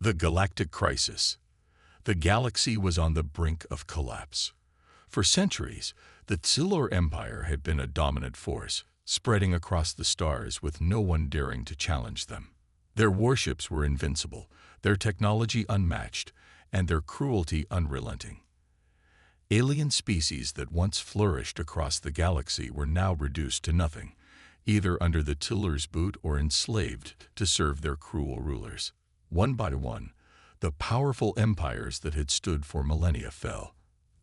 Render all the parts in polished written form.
The Galactic Crisis. The galaxy was on the brink of collapse. For centuries, the Tsilor Empire had been a dominant force, spreading across the stars with no one daring to challenge them. Their warships were invincible, their technology unmatched, and their cruelty unrelenting. Alien species that once flourished across the galaxy were now reduced to nothing, either under the Tsilor's boot or enslaved to serve their cruel rulers. One by one, the powerful empires that had stood for millennia fell.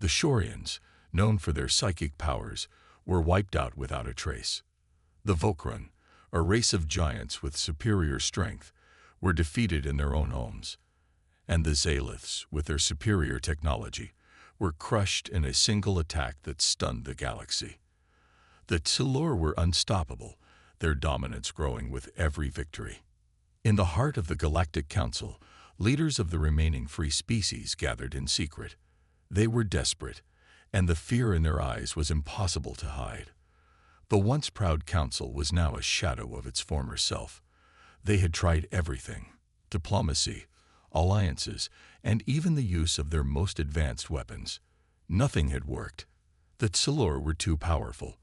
The Shorians, known for their psychic powers, were wiped out without a trace. The Vokran, a race of giants with superior strength, were defeated in their own homes. And the Zaliths, with their superior technology, were crushed in a single attack that stunned the galaxy. The Tsilor were unstoppable, their dominance growing with every victory. In the heart of the Galactic Council, leaders of the remaining free species gathered in secret. They were desperate, and the fear in their eyes was impossible to hide. The once proud council was now a shadow of its former self. They had tried everything: diplomacy, alliances, and even the use of their most advanced weapons. Nothing had worked. The Tsilor were too powerful.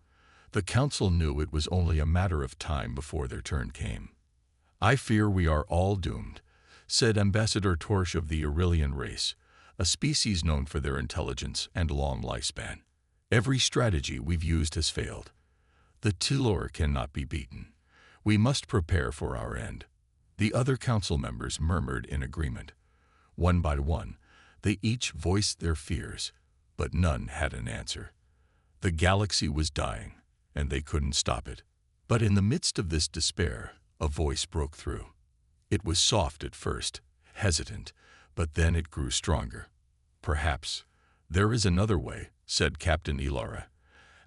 The council knew it was only a matter of time before their turn came. "I fear we are all doomed," said Ambassador Torsh of the Aurelian race, a species known for their intelligence and long lifespan. "Every strategy we've used has failed. The Tsilor cannot be beaten. We must prepare for our end." The other council members murmured in agreement. One by one, they each voiced their fears, but none had an answer. The galaxy was dying, and they couldn't stop it. But in the midst of this despair, a voice broke through. It was soft at first, hesitant, but then it grew stronger. "Perhaps there is another way," said Captain Ilara,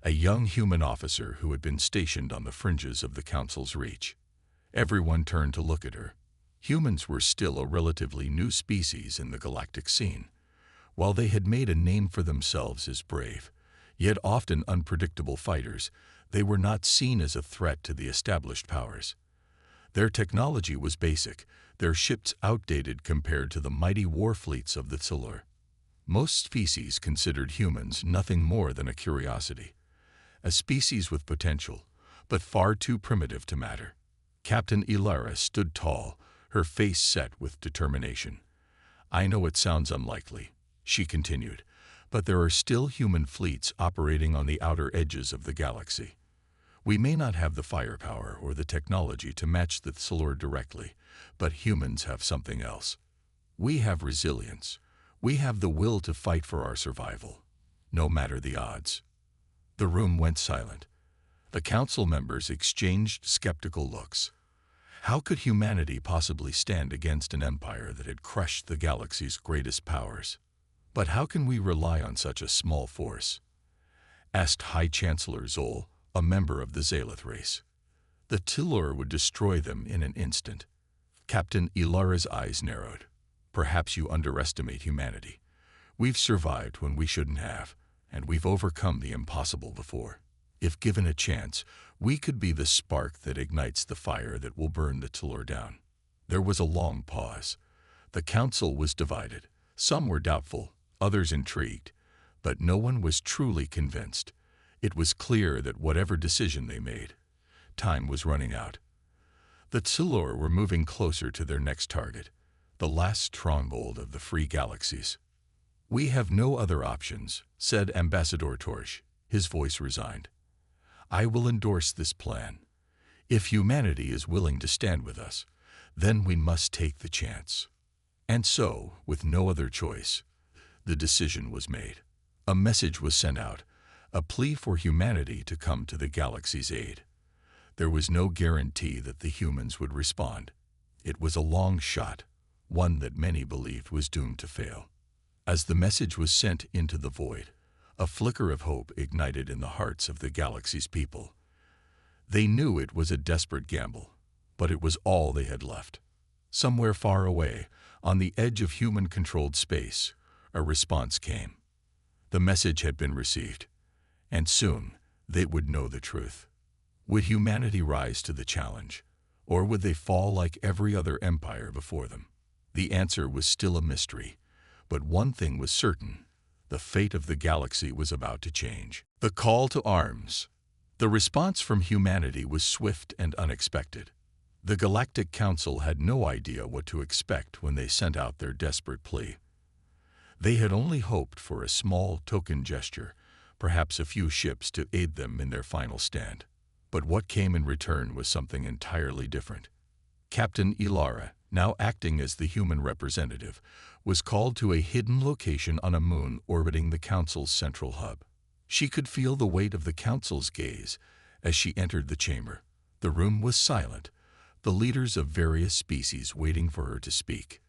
a young human officer who had been stationed on the fringes of the council's reach. Everyone turned to look at her. Humans were still a relatively new species in the galactic scene. While they had made a name for themselves as brave, yet often unpredictable fighters, they were not seen as a threat to the established powers. Their technology was basic, their ships outdated compared to the mighty war fleets of the Tsilor. Most species considered humans nothing more than a curiosity, a species with potential, but far too primitive to matter. Captain Ilara stood tall, her face set with determination. "I know it sounds unlikely," she continued, "but there are still human fleets operating on the outer edges of the galaxy. We may not have the firepower or the technology to match the Tsilor directly, but humans have something else. We have resilience. We have the will to fight for our survival, no matter the odds." The room went silent. The council members exchanged skeptical looks. How could humanity possibly stand against an empire that had crushed the galaxy's greatest powers? "But how can we rely on such a small force?" asked High Chancellor Zol, a member of the Zalith race. "The Tsilor would destroy them in an instant." Captain Ilara's eyes narrowed. "Perhaps you underestimate humanity. We've survived when we shouldn't have, and we've overcome the impossible before. If given a chance, we could be the spark that ignites the fire that will burn the Tsilor down." There was a long pause. The council was divided. Some were doubtful, others intrigued, but no one was truly convinced. It was clear that whatever decision they made, time was running out. The Tsilor were moving closer to their next target, the last stronghold of the free galaxies. "We have no other options," said Ambassador Torsh, his voice resigned. "I will endorse this plan. If humanity is willing to stand with us, then we must take the chance." And so, with no other choice, the decision was made. A message was sent out, a plea for humanity to come to the galaxy's aid. There was no guarantee that the humans would respond. It was a long shot, one that many believed was doomed to fail. As the message was sent into the void, a flicker of hope ignited in the hearts of the galaxy's people. They knew it was a desperate gamble, but it was all they had left. Somewhere far away, on the edge of human-controlled space, a response came. The message had been received, and soon they would know the truth. Would humanity rise to the challenge, or would they fall like every other empire before them? The answer was still a mystery, but one thing was certain: the fate of the galaxy was about to change. The call to arms. The response from humanity was swift and unexpected. The Galactic Council had no idea what to expect when they sent out their desperate plea. They had only hoped for a small token gesture, perhaps a few ships to aid them in their final stand. But what came in return was something entirely different. Captain Ilara, now acting as the human representative, was called to a hidden location on a moon orbiting the Council's central hub. She could feel the weight of the Council's gaze as she entered the chamber. The room was silent, the leaders of various species waiting for her to speak.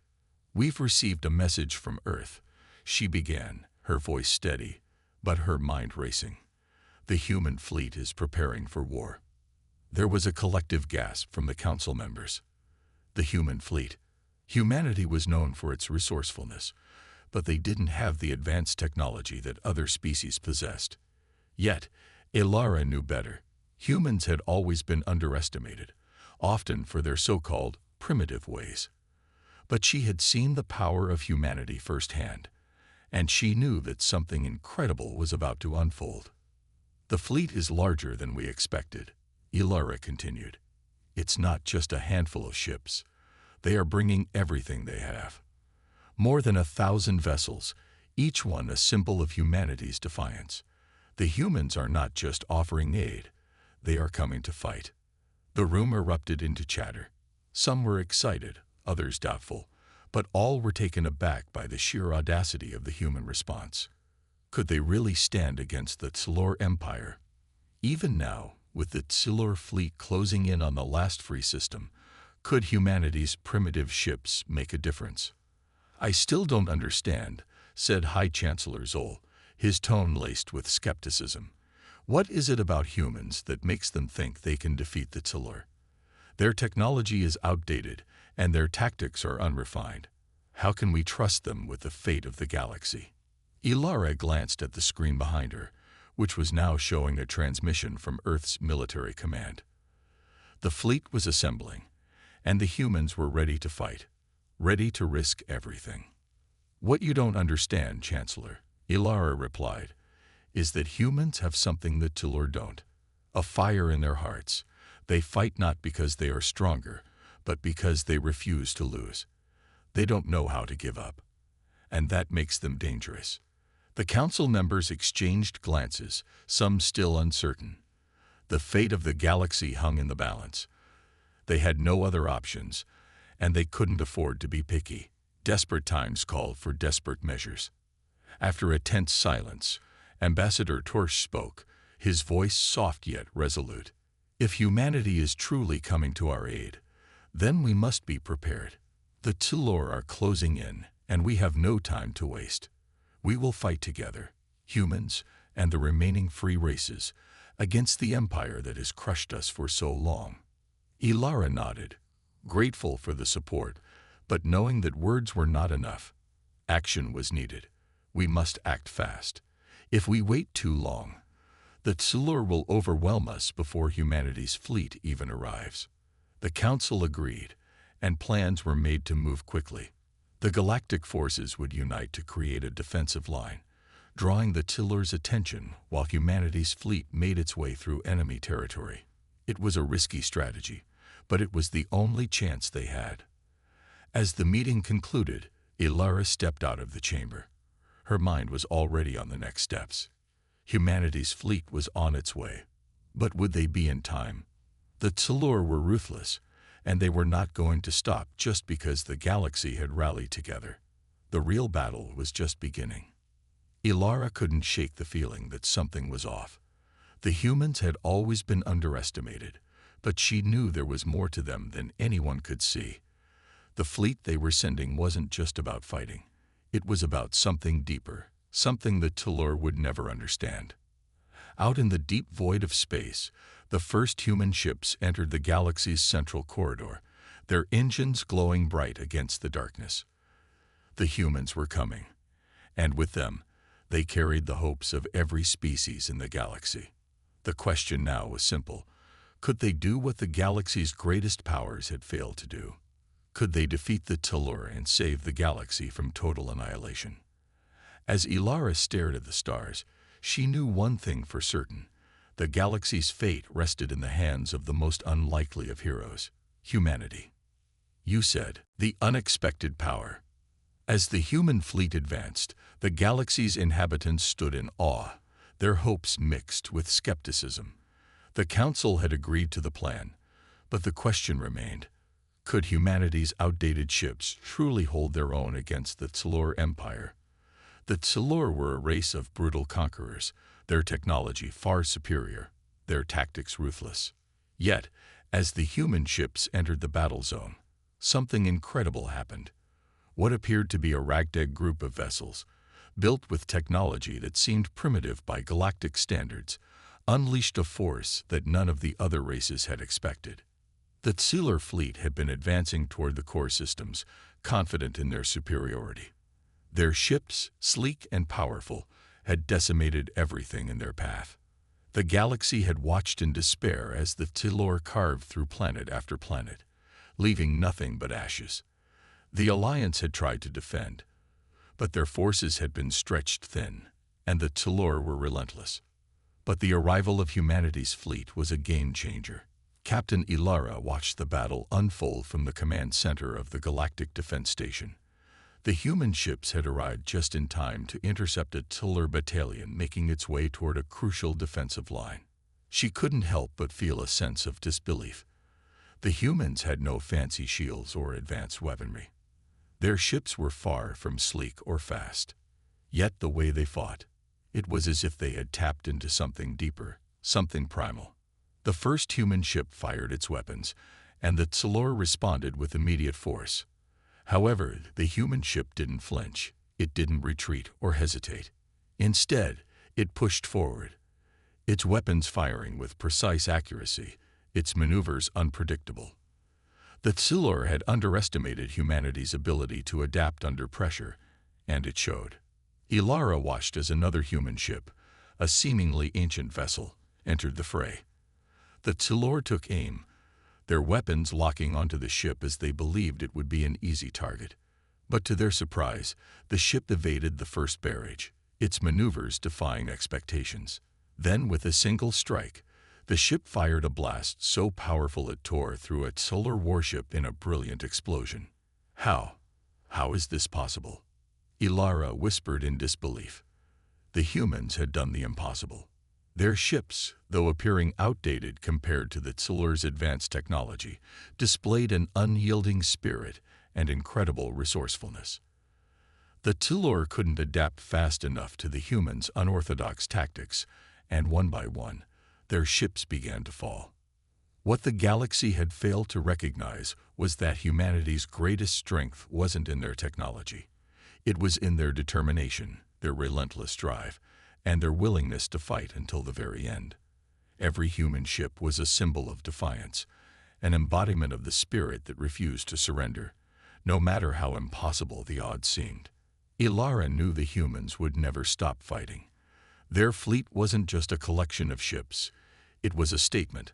"We've received a message from Earth," she began, her voice steady, but her mind racing. "The human fleet is preparing for war." There was a collective gasp from the Council members. The human fleet. Humanity was known for its resourcefulness, but they didn't have the advanced technology that other species possessed. Yet, Ilara knew better. Humans had always been underestimated, often for their so-called primitive ways. But she had seen the power of humanity firsthand, and she knew that something incredible was about to unfold. "The fleet is larger than we expected," Ilara continued. "It's not just a handful of ships. They are bringing everything they have. More than 1,000 vessels, each one a symbol of humanity's defiance. The humans are not just offering aid, they are coming to fight." The room erupted into chatter. Some were excited, others doubtful, but all were taken aback by the sheer audacity of the human response. Could they really stand against the Tsilor Empire? Even now, with the Tsilor fleet closing in on the last free system, could humanity's primitive ships make a difference? "I still don't understand," said High Chancellor Zoll, his tone laced with skepticism. "What is it about humans that makes them think they can defeat the Tsilor? Their technology is outdated, and their tactics are unrefined. How can we trust them with the fate of the galaxy?" Ilara glanced at the screen behind her, which was now showing a transmission from Earth's military command. The fleet was assembling, and the humans were ready to fight, ready to risk everything. "What you don't understand, Chancellor," Ilara replied, "is that humans have something the Tsilor don't. A fire in their hearts. They fight not because they are stronger, but because they refuse to lose. They don't know how to give up. And that makes them dangerous." The council members exchanged glances, some still uncertain. The fate of the galaxy hung in the balance. They had no other options, and they couldn't afford to be picky. Desperate times called for desperate measures. After a tense silence, Ambassador Torsch spoke, his voice soft yet resolute. "If humanity is truly coming to our aid, then we must be prepared. The Tsilor are closing in, and we have no time to waste. We will fight together, humans and the remaining free races, against the empire that has crushed us for so long." Ilara nodded, grateful for the support, but knowing that words were not enough. Action was needed. We must act fast. If we wait too long, the Tsilor will overwhelm us before humanity's fleet even arrives. The council agreed, and plans were made to move quickly. The galactic forces would unite to create a defensive line, drawing the Tsilor's attention while humanity's fleet made its way through enemy territory. It was a risky strategy, but it was the only chance they had. As the meeting concluded, Ilara stepped out of the chamber. Her mind was already on the next steps. Humanity's fleet was on its way. But would they be in time? The Tsilor were ruthless, and they were not going to stop just because the galaxy had rallied together. The real battle was just beginning. Ilara couldn't shake the feeling that something was off. The humans had always been underestimated, but she knew there was more to them than anyone could see. The fleet they were sending wasn't just about fighting. It was about something deeper, something the Tsilor would never understand. Out in the deep void of space, the first human ships entered the galaxy's central corridor, their engines glowing bright against the darkness. The humans were coming, and with them, they carried the hopes of every species in the galaxy. The question now was simple: could they do what the galaxy's greatest powers had failed to do? Could they defeat the Tellur and save the galaxy from total annihilation? As Ilara stared at the stars, she knew one thing for certain. The galaxy's fate rested in the hands of the most unlikely of heroes, humanity. You said, the unexpected power. As the human fleet advanced, the galaxy's inhabitants stood in awe, their hopes mixed with skepticism. The Council had agreed to the plan, but the question remained, could humanity's outdated ships truly hold their own against the Tellur Empire? The Tellur were a race of brutal conquerors, their technology far superior, their tactics ruthless. Yet, as the human ships entered the battle zone, something incredible happened. What appeared to be a ragtag group of vessels, built with technology that seemed primitive by galactic standards, unleashed a force that none of the other races had expected. The Tellur fleet had been advancing toward the core systems, confident in their superiority. Their ships, sleek and powerful, had decimated everything in their path. The galaxy had watched in despair as the Tellur carved through planet after planet, leaving nothing but ashes. The Alliance had tried to defend, but their forces had been stretched thin, and the Tellur were relentless. But the arrival of humanity's fleet was a game-changer. Captain Ilara watched the battle unfold from the command center of the Galactic Defense Station. The human ships had arrived just in time to intercept a Tellur battalion making its way toward a crucial defensive line. She couldn't help but feel a sense of disbelief. The humans had no fancy shields or advanced weaponry. Their ships were far from sleek or fast. Yet the way they fought, it was as if they had tapped into something deeper, something primal. The first human ship fired its weapons, and the Tellur responded with immediate force. However, the human ship didn't flinch. It didn't retreat or hesitate. Instead, it pushed forward, its weapons firing with precise accuracy, its maneuvers unpredictable. The Tellur had underestimated humanity's ability to adapt under pressure, and it showed. Ilara watched as another human ship, a seemingly ancient vessel, entered the fray. The Tellur took aim, their weapons locking onto the ship as they believed it would be an easy target. But to their surprise, the ship evaded the first barrage, its maneuvers defying expectations. Then, with a single strike, the ship fired a blast so powerful it tore through a Tellur warship in a brilliant explosion. How? How is this possible? Ilara whispered in disbelief. The humans had done the impossible. Their ships, though appearing outdated compared to the Tellur's advanced technology, displayed an unyielding spirit and incredible resourcefulness. The Tellur couldn't adapt fast enough to the humans' unorthodox tactics, and one by one, their ships began to fall. What the galaxy had failed to recognize was that humanity's greatest strength wasn't in their technology. It was in their determination, their relentless drive, and their willingness to fight until the very end. Every human ship was a symbol of defiance, an embodiment of the spirit that refused to surrender, no matter how impossible the odds seemed. Ilara knew the humans would never stop fighting. Their fleet wasn't just a collection of ships. It was a statement,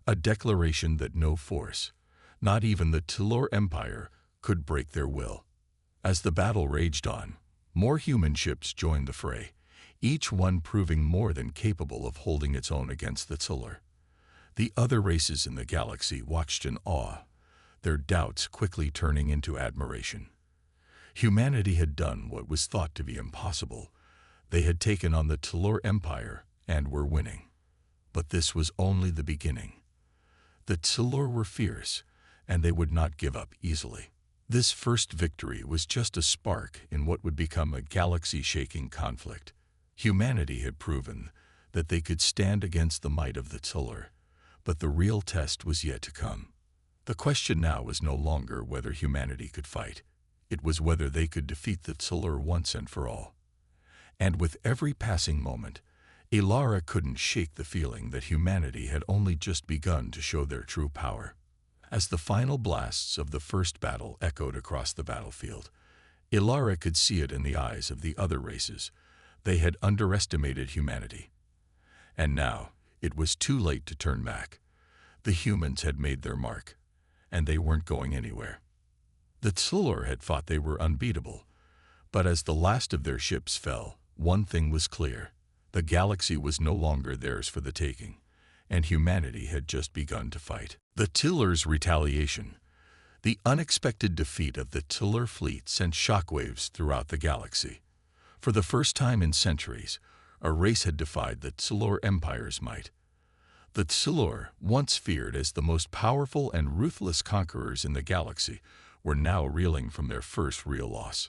a declaration that no force, not even the Tellur Empire, could break their will. As the battle raged on, more human ships joined the fray, each one proving more than capable of holding its own against the Tellur. The other races in the galaxy watched in awe, their doubts quickly turning into admiration. Humanity had done what was thought to be impossible. They had taken on the Tellur Empire and were winning. But this was only the beginning. The Tellur were fierce, and they would not give up easily. This first victory was just a spark in what would become a galaxy-shaking conflict. Humanity had proven that they could stand against the might of the Tellur, but the real test was yet to come. The question now was no longer whether humanity could fight. It was whether they could defeat the Tellur once and for all. And with every passing moment, Ilara couldn't shake the feeling that humanity had only just begun to show their true power. As the final blasts of the first battle echoed across the battlefield, Ilara could see it in the eyes of the other races. They had underestimated humanity. And now, it was too late to turn back. The humans had made their mark, and they weren't going anywhere. The Tsilur had thought they were unbeatable, but as the last of their ships fell, one thing was clear. The galaxy was no longer theirs for the taking, and humanity had just begun to fight. The Tsilur's retaliation. The unexpected defeat of the Tsilur fleet sent shockwaves throughout the galaxy. For the first time in centuries, a race had defied the Tsilur Empire's might. The Tsilur, once feared as the most powerful and ruthless conquerors in the galaxy, were now reeling from their first real loss.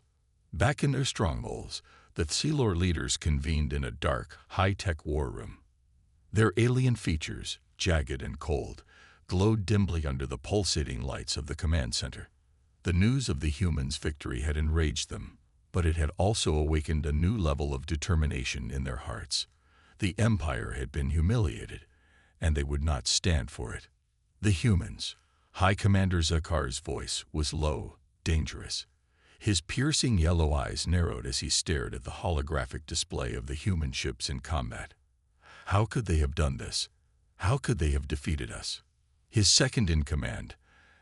Back in their strongholds, the Tsilur leaders convened in a dark, high-tech war room. Their alien features, jagged and cold, glowed dimly under the pulsating lights of the command center. The news of the humans' victory had enraged them, but it had also awakened a new level of determination in their hearts. The Empire had been humiliated, and they would not stand for it. The humans. High Commander Zakar's voice was low, dangerous. His piercing yellow eyes narrowed as he stared at the holographic display of the human ships in combat. How could they have done this? How could they have defeated us? His second-in-command,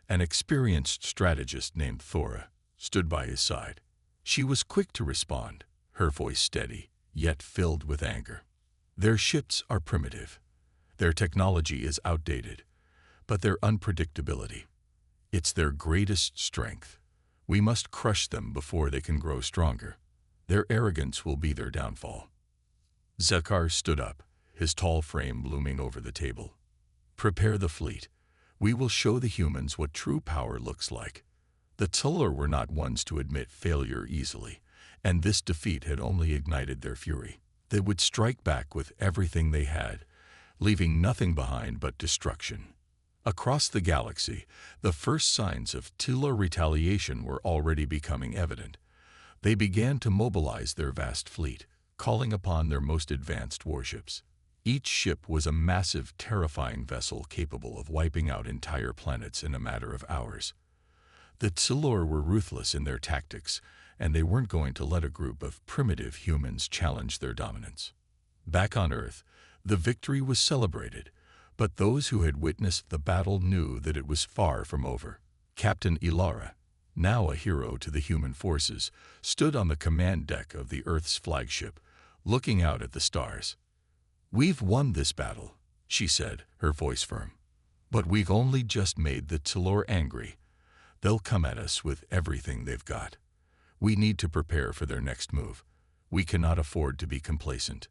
an experienced strategist named Thora, stood by his side. She was quick to respond, her voice steady, yet filled with anger. Their ships are primitive. Their technology is outdated, but their unpredictability. It's their greatest strength. We must crush them before they can grow stronger. Their arrogance will be their downfall. Zakar stood up, his tall frame looming over the table. Prepare the fleet. We will show the humans what true power looks like. The Tsilur were not ones to admit failure easily, and this defeat had only ignited their fury. They would strike back with everything they had, leaving nothing behind but destruction. Across the galaxy, the first signs of Tsilur retaliation were already becoming evident. They began to mobilize their vast fleet, calling upon their most advanced warships. Each ship was a massive, terrifying vessel capable of wiping out entire planets in a matter of hours. The Tsilur were ruthless in their tactics, and they weren't going to let a group of primitive humans challenge their dominance. Back on Earth, the victory was celebrated, but those who had witnessed the battle knew that it was far from over. Captain Ilara, now a hero to the human forces, stood on the command deck of the Earth's flagship, looking out at the stars. "We've won this battle," she said, her voice firm. "But we've only just made the Tsilur angry. They'll come at us with everything they've got. We need to prepare for their next move. We cannot afford to be complacent."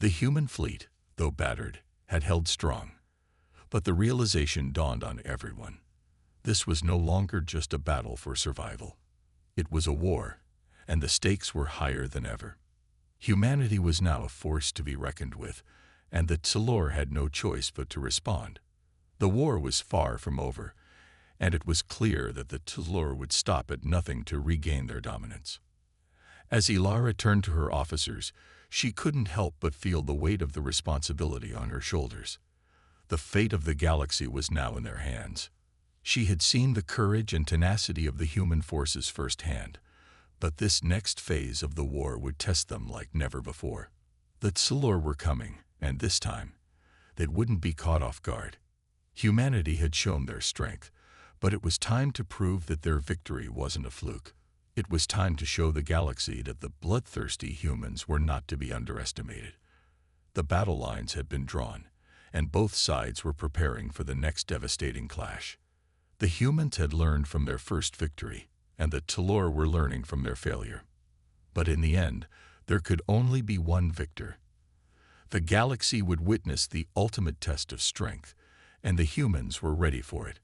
The human fleet, though battered, had held strong. But the realization dawned on everyone. This was no longer just a battle for survival. It was a war, and the stakes were higher than ever. Humanity was now a force to be reckoned with, and the Tsilur had no choice but to respond. The war was far from over, and it was clear that the Tsilur would stop at nothing to regain their dominance. As Ilara turned to her officers, she couldn't help but feel the weight of the responsibility on her shoulders. The fate of the galaxy was now in their hands. She had seen the courage and tenacity of the human forces firsthand, but this next phase of the war would test them like never before. The Tsilur were coming, and this time, they wouldn't be caught off guard. Humanity had shown their strength, but it was time to prove that their victory wasn't a fluke. It was time to show the galaxy that the bloodthirsty humans were not to be underestimated. The battle lines had been drawn, and both sides were preparing for the next devastating clash. The humans had learned from their first victory, and the Tsilur were learning from their failure. But in the end, there could only be one victor. The galaxy would witness the ultimate test of strength, and the humans were ready for it.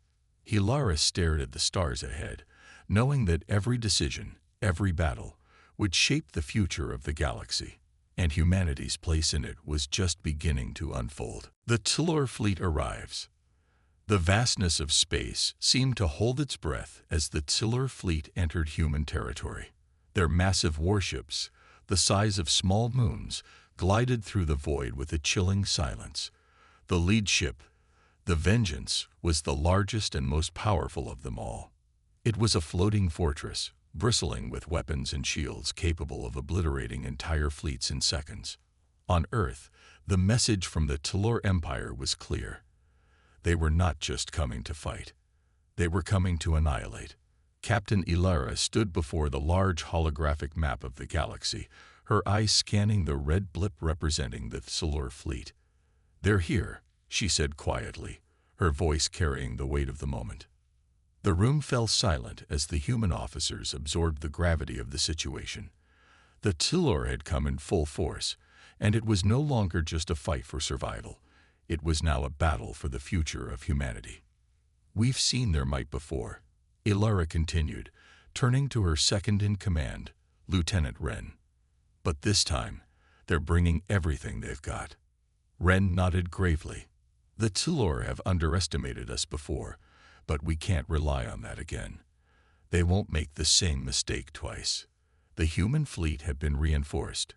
Ilara stared at the stars ahead, knowing that every decision, every battle, would shape the future of the galaxy, and humanity's place in it was just beginning to unfold. The Tsilur fleet arrives. The vastness of space seemed to hold its breath as the Tsilur fleet entered human territory. Their massive warships, the size of small moons, glided through the void with a chilling silence. The lead ship, the Vengeance, was the largest and most powerful of them all. It was a floating fortress, bristling with weapons and shields capable of obliterating entire fleets in seconds. On Earth, the message from the Tsilur Empire was clear. They were not just coming to fight. They were coming to annihilate. Captain Ilara stood before the large holographic map of the galaxy, her eyes scanning the red blip representing the Silur fleet. "They're here," she said quietly, her voice carrying the weight of the moment. The room fell silent as the human officers absorbed the gravity of the situation. The Silur had come in full force, and it was no longer just a fight for survival. It was now a battle for the future of humanity. "We've seen their might before," Ilara continued, turning to her second-in-command, Lieutenant Wren. "But this time, they're bringing everything they've got." Wren nodded gravely. "The Silur have underestimated us before, but we can't rely on that again. They won't make the same mistake twice." The human fleet had been reinforced,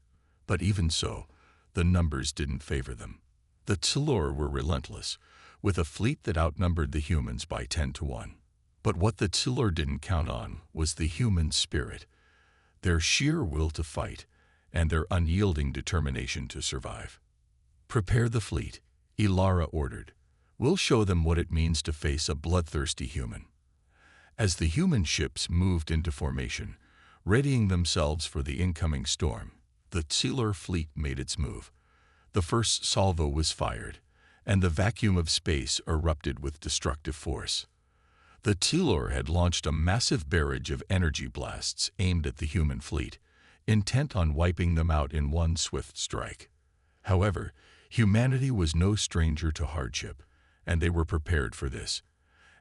but even so, the numbers didn't favor them. The Silur were relentless, with a fleet that outnumbered the humans by 10 to 1. But what the Silur didn't count on was the human spirit, their sheer will to fight, and their unyielding determination to survive. "Prepare the fleet," Ilara ordered. "We'll show them what it means to face a bloodthirsty human." As the human ships moved into formation, readying themselves for the incoming storm, the Silur fleet made its move. The first salvo was fired, and the vacuum of space erupted with destructive force. The Silur had launched a massive barrage of energy blasts aimed at the human fleet, intent on wiping them out in one swift strike. However, humanity was no stranger to hardship, and they were prepared for this.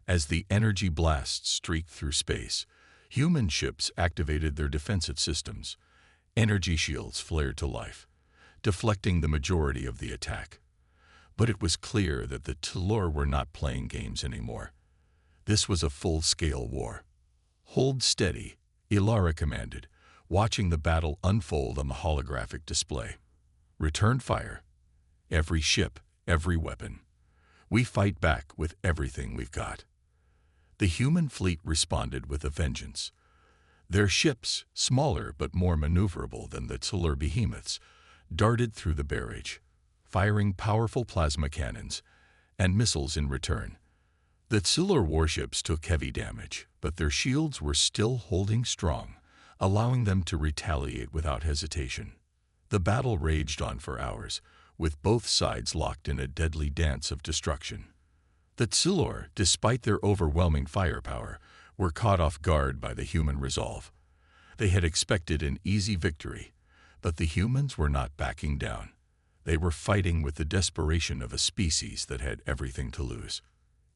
As the energy blasts streaked through space, human ships activated their defensive systems. Energy shields flared to life, deflecting the majority of the attack. But it was clear that the Silur were not playing games anymore. This was a full-scale war. "Hold steady," Ilara commanded, watching the battle unfold on the holographic display. "Return fire. Every ship, every weapon. We fight back with everything we've got." The human fleet responded with a vengeance. Their ships, smaller but more maneuverable than the Silur behemoths, darted through the barrage, firing powerful plasma cannons and missiles in return. The Silur warships took heavy damage, but their shields were still holding strong, allowing them to retaliate without hesitation. The battle raged on for hours, with both sides locked in a deadly dance of destruction. The Silur, despite their overwhelming firepower, were caught off guard by the human resolve. They had expected an easy victory, but the humans were not backing down. They were fighting with the desperation of a species that had everything to lose.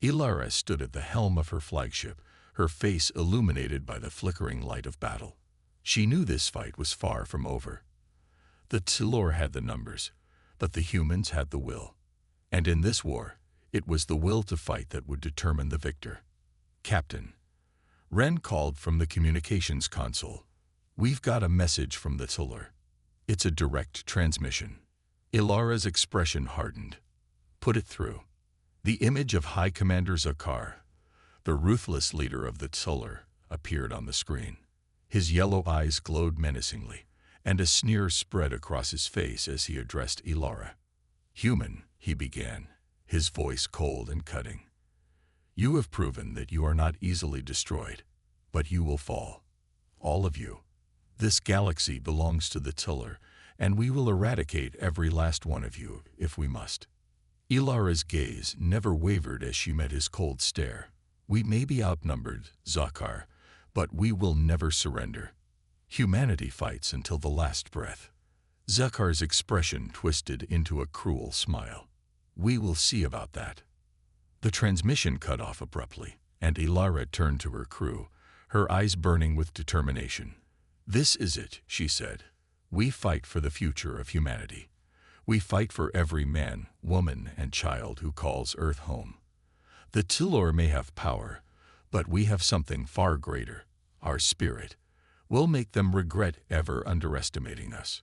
Ilara stood at the helm of her flagship, her face illuminated by the flickering light of battle. She knew this fight was far from over. The Silur had the numbers, but the humans had the will. And in this war, it was the will to fight that would determine the victor. "Captain," Wren called from the communications console, "we've got a message from the Silur. It's a direct transmission." Ilara's expression hardened. "Put it through." The image of High Commander Zakar, the ruthless leader of the Silur, appeared on the screen. His yellow eyes glowed menacingly, and a sneer spread across his face as he addressed Ilara. "Human," he began, his voice cold and cutting. "You have proven that you are not easily destroyed, but you will fall. All of you. This galaxy belongs to the Silur, and we will eradicate every last one of you if we must." Ilara's gaze never wavered as she met his cold stare. "We may be outnumbered, Zakar, but we will never surrender. Humanity fights until the last breath." Zakar's expression twisted into a cruel smile. "We will see about that." The transmission cut off abruptly, and Ilara turned to her crew, her eyes burning with determination. "This is it," she said. "We fight for the future of humanity. We fight for every man, woman, and child who calls Earth home. The Silur may have power, but we have something far greater, our spirit. We'll make them regret ever underestimating us."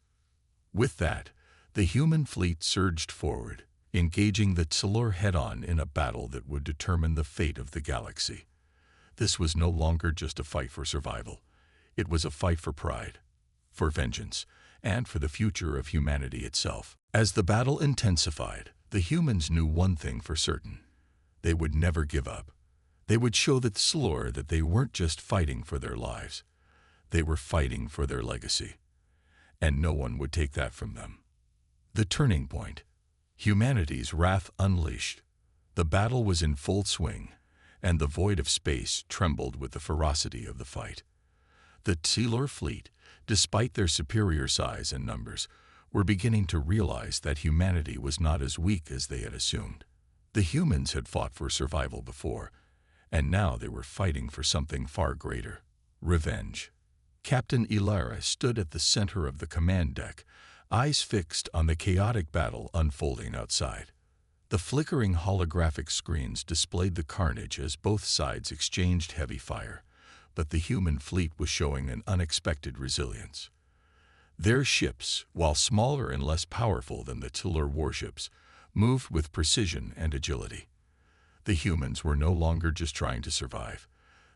With that, the human fleet surged forward, engaging the Silur head-on in a battle that would determine the fate of the galaxy. This was no longer just a fight for survival. It was a fight for pride, for vengeance, and for the future of humanity itself. As the battle intensified, the humans knew one thing for certain. They would never give up. They would show the Tsilur that they weren't just fighting for their lives. They were fighting for their legacy. And no one would take that from them. The turning point. Humanity's wrath unleashed. The battle was in full swing, and the void of space trembled with the ferocity of the fight. The Tsilur fleet, despite their superior size and numbers, were beginning to realize that humanity was not as weak as they had assumed. The humans had fought for survival before, and now they were fighting for something far greater: revenge. Captain Ilara stood at the center of the command deck, eyes fixed on the chaotic battle unfolding outside. The flickering holographic screens displayed the carnage as both sides exchanged heavy fire, but the human fleet was showing an unexpected resilience. Their ships, while smaller and less powerful than the Tsilur warships, moved with precision and agility. The humans were no longer just trying to survive.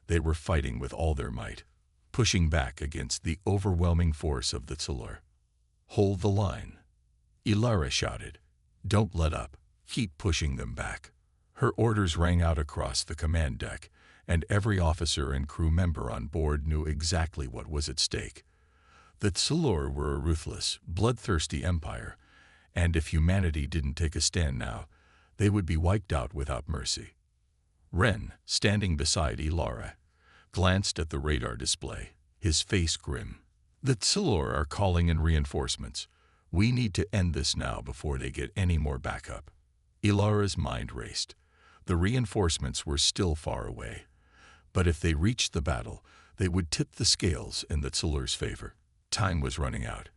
They were fighting with all their might, pushing back against the overwhelming force of the Tsilur. "Hold the line," Ilara shouted. "Don't let up. Keep pushing them back." Her orders rang out across the command deck, and every officer and crew member on board knew exactly what was at stake. The Tsilur were a ruthless, bloodthirsty empire, and if humanity didn't take a stand now, they would be wiped out without mercy. Ren, standing beside Ilara, glanced at the radar display, his face grim. "The Tsilur are calling in reinforcements. We need to end this now before they get any more backup." Ilara's mind raced. The reinforcements were still far away, but if they reached the battle, they would tip the scales in the Tsilur's favor. Time was running out,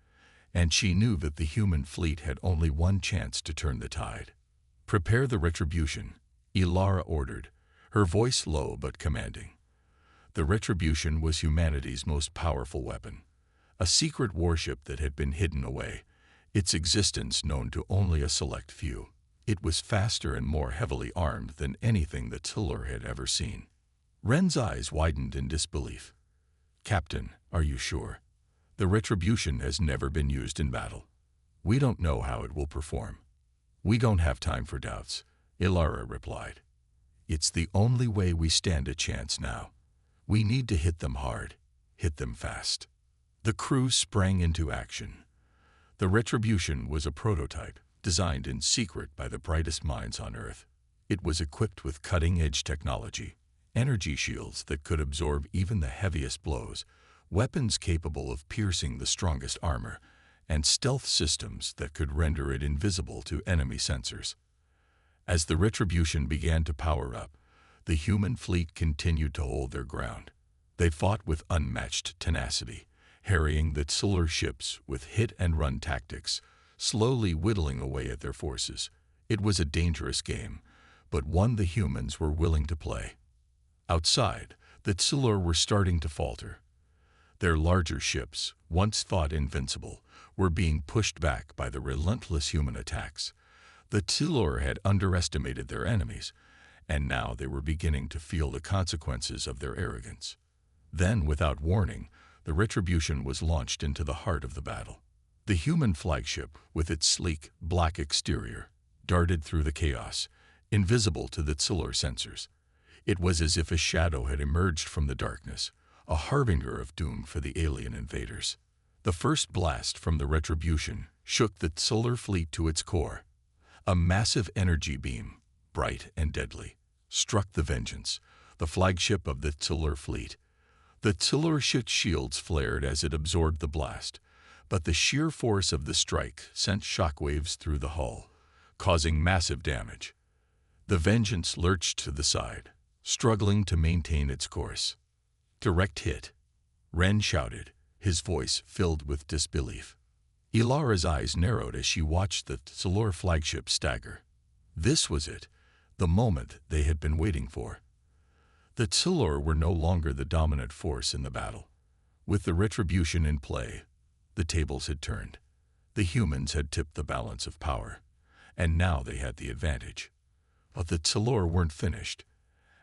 and she knew that the human fleet had only one chance to turn the tide. "Prepare the retribution," Ilara ordered, her voice low but commanding. The retribution was humanity's most powerful weapon, a secret warship that had been hidden away, its existence known to only a select few. It was faster and more heavily armed than anything the Tsilur had ever seen. Ren's eyes widened in disbelief. "Captain, are you sure? The retribution has never been used in battle. We don't know how it will perform." "We don't have time for doubts," Ilara replied. "It's the only way we stand a chance now. We need to hit them hard, hit them fast." The crew sprang into action. The retribution was a prototype, designed in secret by the brightest minds on Earth. It was equipped with cutting-edge technology, energy shields that could absorb even the heaviest blows, weapons capable of piercing the strongest armor, and stealth systems that could render it invisible to enemy sensors. As the retribution began to power up, the human fleet continued to hold their ground. They fought with unmatched tenacity, harrying the Tsilur ships with hit-and-run tactics, slowly whittling away at their forces. It was a dangerous game, but one the humans were willing to play. Outside, the Tsilur were starting to falter. Their larger ships, once thought invincible, were being pushed back by the relentless human attacks. The Tsilur had underestimated their enemies, and now they were beginning to feel the consequences of their arrogance. Then, without warning, the retribution was launched into the heart of the battle. The human flagship, with its sleek, black exterior, darted through the chaos, invisible to the Tsilur sensors. It was as if a shadow had emerged from the darkness, a harbinger of doom for the alien invaders. The first blast from the retribution shook the Tsilur fleet to its core. A massive energy beam, bright and deadly, struck the Vengeance, the flagship of the Tsilur fleet. The Tsilur ship's shields flared as it absorbed the blast, but the sheer force of the strike sent shockwaves through the hull, causing massive damage. The Vengeance lurched to the side, struggling to maintain its course. "Direct hit," Ren shouted, his voice filled with disbelief. Ilara's eyes narrowed as she watched the Tsilur flagship stagger. This was it, the moment they had been waiting for. The Tsilur were no longer the dominant force in the battle. With the retribution in play, the tables had turned. The humans had tipped the balance of power, and now they had the advantage. But the Tsilur weren't finished.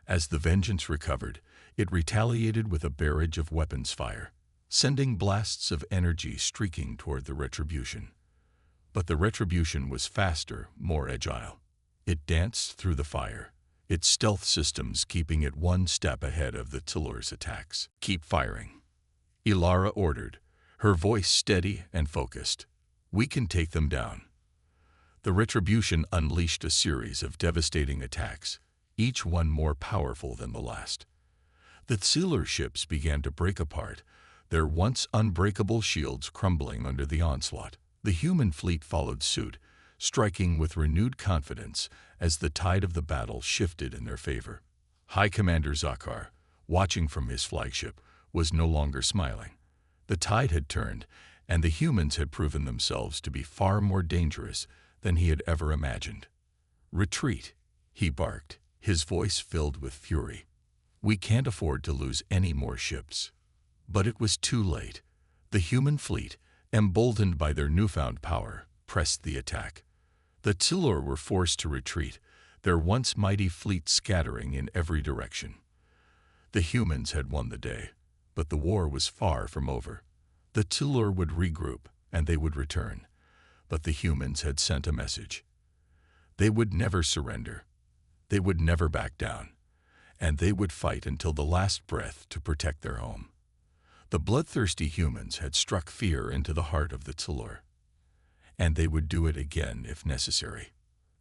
As the Vengeance recovered, it retaliated with a barrage of weapons fire, sending blasts of energy streaking toward the retribution. But the retribution was faster, more agile. It danced through the fire, its stealth systems keeping it one step ahead of the Tillor's attacks. "Keep firing," Ilara ordered, her voice steady and focused. "We can take them down." The Retribution unleashed a series of devastating attacks, each one more powerful than the last. The Tillor ships began to break apart, their once unbreakable shields crumbling under the onslaught. The human fleet followed suit, striking with renewed confidence as the tide of the battle shifted in their favor. High Commander Zakar, watching from his flagship, was no longer smiling. The tide had turned, and the humans had proven themselves to be far more dangerous than he had ever imagined. "Retreat," he barked, his voice filled with fury. "We can't afford to lose any more ships." But it was too late. The human fleet, emboldened by their newfound power, pressed the attack. The Tillor were forced to retreat, their once mighty fleet scattering in every direction. The humans had won the day, but the war was far from over. The Tillor would regroup, and they would return. But the humans had sent a message. They would never surrender. They would never back down. And they would fight until the last breath to protect their home. The bloodthirsty humans had struck fear into the heart of the Tillor. And they would do it again if necessary.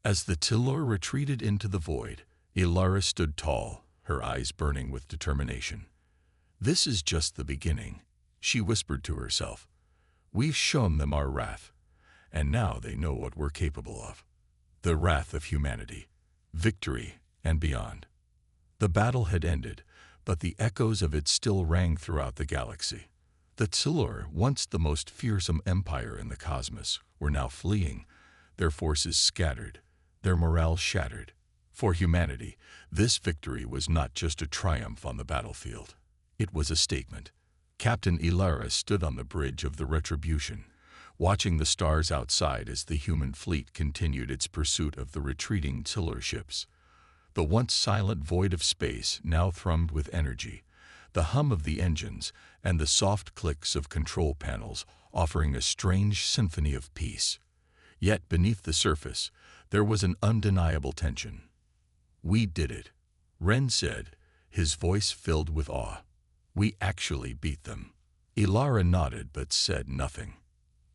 As the Tillor retreated into the void, Ilara stood tall, her eyes burning with determination. "This is just the beginning," she whispered to herself. "We've shown them our wrath, and now they know what we're capable of. The wrath of humanity, victory, and beyond." The battle had ended, but the echoes of it still rang throughout the galaxy. The Tillor, once the most fearsome empire in the cosmos, were now fleeing, their forces scattered, their morale shattered. For humanity, this victory was not just a triumph on the battlefield. It was a statement. Captain Ilara stood on the bridge of the Retribution, watching the stars outside as the human fleet continued its pursuit of the retreating Tillor ships. The once silent void of space now thrummed with energy, the hum of the engines and the soft clicks of control panels offering a strange symphony of peace. Yet beneath the surface, there was an undeniable tension. "We did it," Ren said, his voice filled with awe. "We actually beat them." Ilara nodded but said nothing.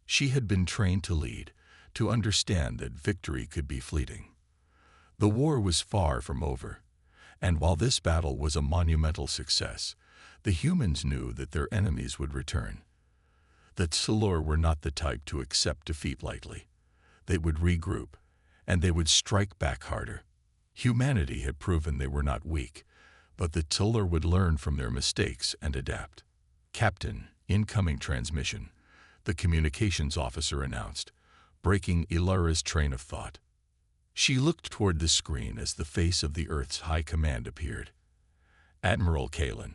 She had been trained to lead, to understand that victory could be fleeting. The war was far from over, and while this battle was a monumental success, the humans knew that their enemies would return. The Tillor were not the type to accept defeat lightly. They would regroup, and they would strike back harder. Humanity had proven they were not weak, but the Tillor would learn from their mistakes and adapt. "Captain, incoming transmission," the communications officer announced, breaking Ilara's train of thought. She looked toward the screen as the face of the Earth's high command appeared. Admiral Kalen,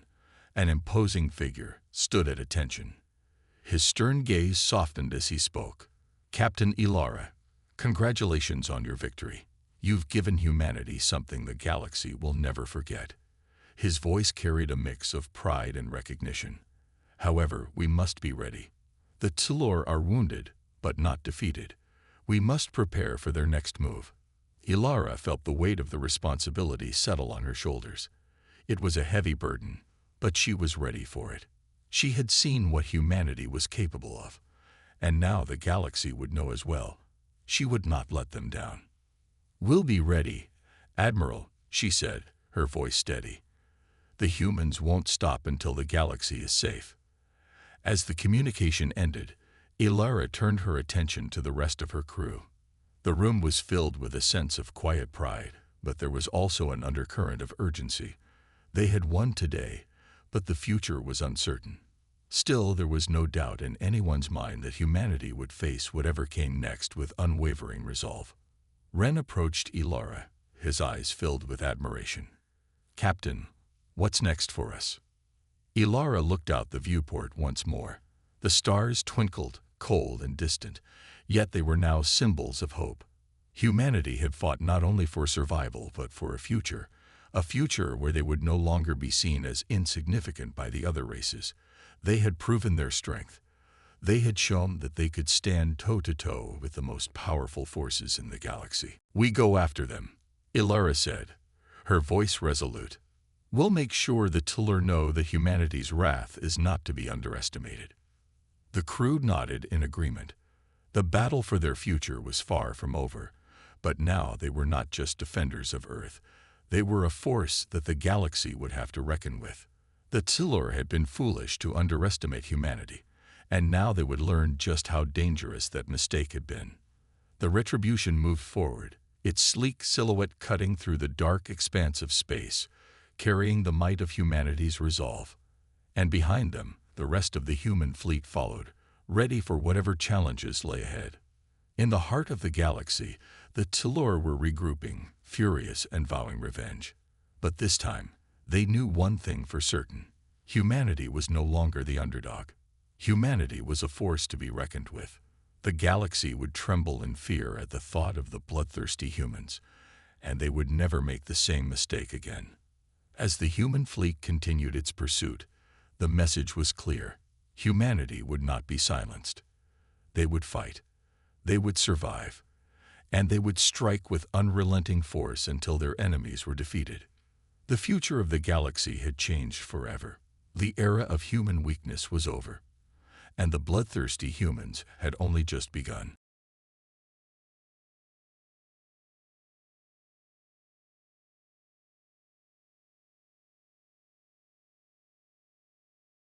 an imposing figure, stood at attention. His stern gaze softened as he spoke. "Captain Ilara, congratulations on your victory. You've given humanity something the galaxy will never forget." His voice carried a mix of pride and recognition. "However, we must be ready. The Tillor are wounded, but not defeated. We must prepare for their next move." Ilara felt the weight of the responsibility settle on her shoulders. It was a heavy burden, but she was ready for it. She had seen what humanity was capable of, and now the galaxy would know as well. She would not let them down. "We'll be ready, Admiral," she said, her voice steady. "The humans won't stop until the galaxy is safe." As the communication ended, Ilara turned her attention to the rest of her crew. The room was filled with a sense of quiet pride, but there was also an undercurrent of urgency. They had won today, but the future was uncertain. Still, there was no doubt in anyone's mind that humanity would face whatever came next with unwavering resolve. Ren approached Ilara, his eyes filled with admiration. "Captain, what's next for us?" Ilara looked out the viewport once more. The stars twinkled, cold and distant, yet they were now symbols of hope. Humanity had fought not only for survival but for a future where they would no longer be seen as insignificant by the other races. They had proven their strength. They had shown that they could stand toe-to-toe with the most powerful forces in the galaxy. "We go after them," Ilara said, her voice resolute. "We'll make sure the Tiller know that humanity's wrath is not to be underestimated." The crew nodded in agreement. The battle for their future was far from over, but now they were not just defenders of Earth. They were a force that the galaxy would have to reckon with. The Tiller had been foolish to underestimate humanity, and now they would learn just how dangerous that mistake had been. The Retribution moved forward, its sleek silhouette cutting through the dark expanse of space, carrying the might of humanity's resolve. And behind them, the rest of the human fleet followed, ready for whatever challenges lay ahead. In the heart of the galaxy, the Tiller were regrouping, furious and vowing revenge. But this time, they knew one thing for certain. Humanity was no longer the underdog. Humanity was a force to be reckoned with. The galaxy would tremble in fear at the thought of the bloodthirsty humans, and they would never make the same mistake again. As the human fleet continued its pursuit, the message was clear. Humanity would not be silenced. They would fight. They would survive. And they would strike with unrelenting force until their enemies were defeated. The future of the galaxy had changed forever. The era of human weakness was over, and the bloodthirsty humans had only just begun.